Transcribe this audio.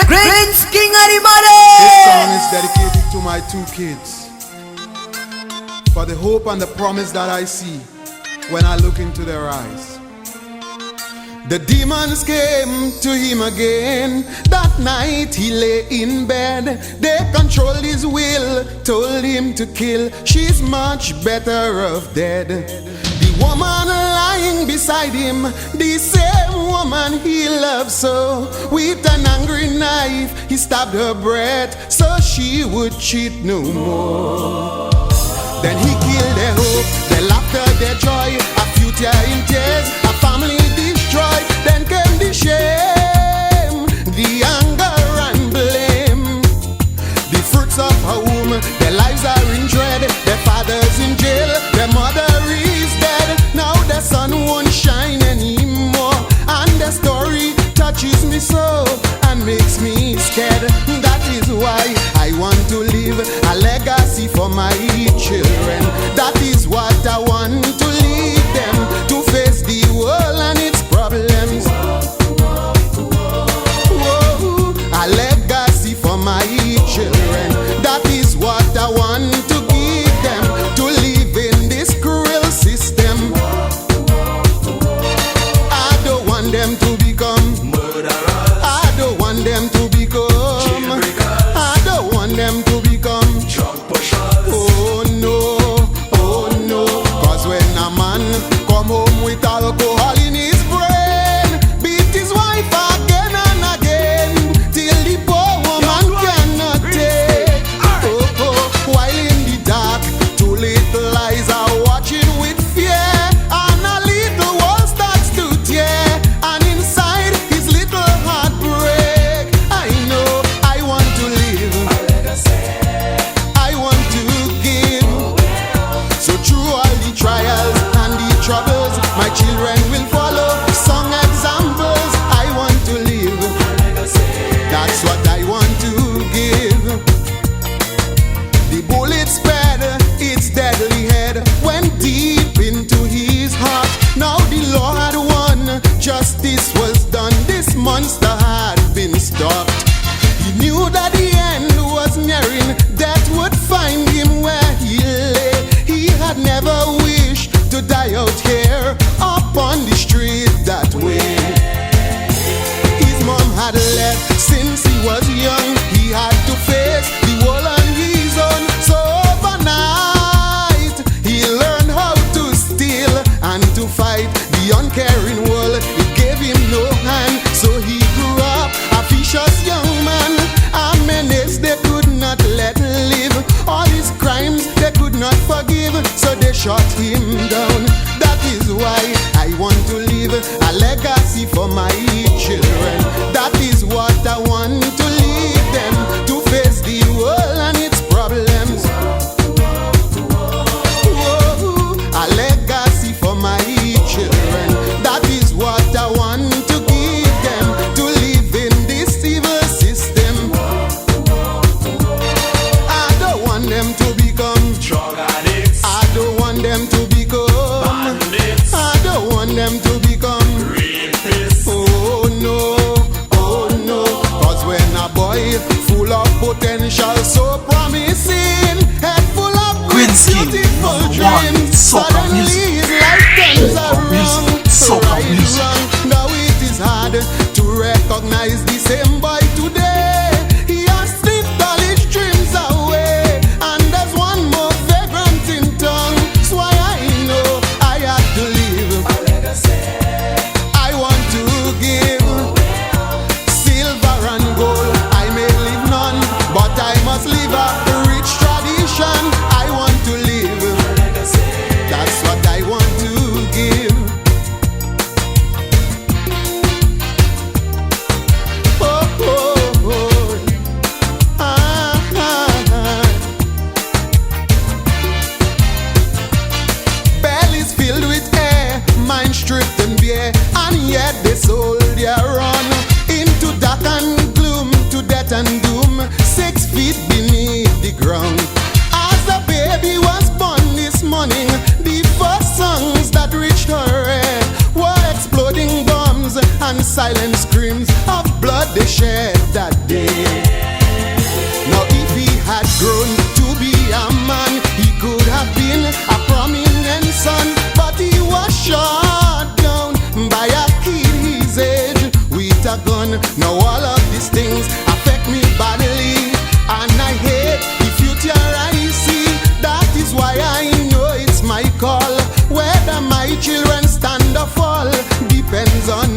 Prince King This song Animale. is dedicated to my two kids, for the hope and the promise that I see when I look into their eyes. The demons came to him again. That night he lay in bed. They controlled his will, told him to kill. She's much better off dead. The woman lying beside him, the same woman he loved so. With an angry knife he stabbed her breast, so she would cheat no more. Then he killed their hope, their laughter, their joy. A future in tears, a family destroyed. Then came the shame, the anger and blame. The fruits of her womb, their lives are in dread. Their father's in jail, their mother is dead. Now their sun won't shine anymore, and their story touches me so and makes me scared. That is why I want to leave a legacy for my children. That is what I want to leave them, to face the world and its problems. Whoa, a legacy for my children. That is what I want to give them, to live in this cruel system. I don't want them to become murderers. I don't want them to become I don't want them to become drug pushers. Oh no, cause when a man come home with alcohol in his brain, beat his wife again and again, till the poor woman cannot take. While in the dark, two little eyes are watching with fear, and a little one starts to tear, and inside his little heart break. I know I want to live a legacy. I want to give. So through all the trials and the troubles, my children will follow song examples. I want to live a legacy. That's what I want to give. The bullet sped its deadly head, went deep into his heart. Now the law had won, justice was done. This monster had been stopped. He knew that the end was nearing, death would find him where he lay. He had never wished to die out here upon the street that way. His mom had left since he was young. He had to face the world on his own. So overnight he learned how to steal and to fight the uncaring world. It gave him no hand, so he grew up a vicious young man. A menace they could not let live. All his crimes they could not forgive, so they shot him down. That is why I want to leave a legacy for my children. That is what I want to leave them, to face the world and its problems. Whoa, a legacy for my children. That is what I want to give them, to live in this evil system. I don't want them to become Drug addicts, I don't want them to become bandits, I don't want them to become rapists. oh no, cause when a boy full of potential, so promising, head full of Prince King, beautiful #1, dreams, soca suddenly music. his life turns around. Soca Right music. wrong, now it is hard to recognize the same boy today. He has stripped all his dreams away, and there's one more vagrant in town. So I know I have to leave A legacy, I want to give silver and gold. I may leave none, but I must leave a rich tradition. I want to live. a legacy. That's what I want to give. Oh. Bellies filled with air, mind stripped and bare, and yet they sold their run into dark and gloom, to death and doom, 6 feet beneath the ground. As the baby was born this morning, the first songs that reached her ear were exploding bombs and silent screams of blood they shed that day. children stand or fall depends on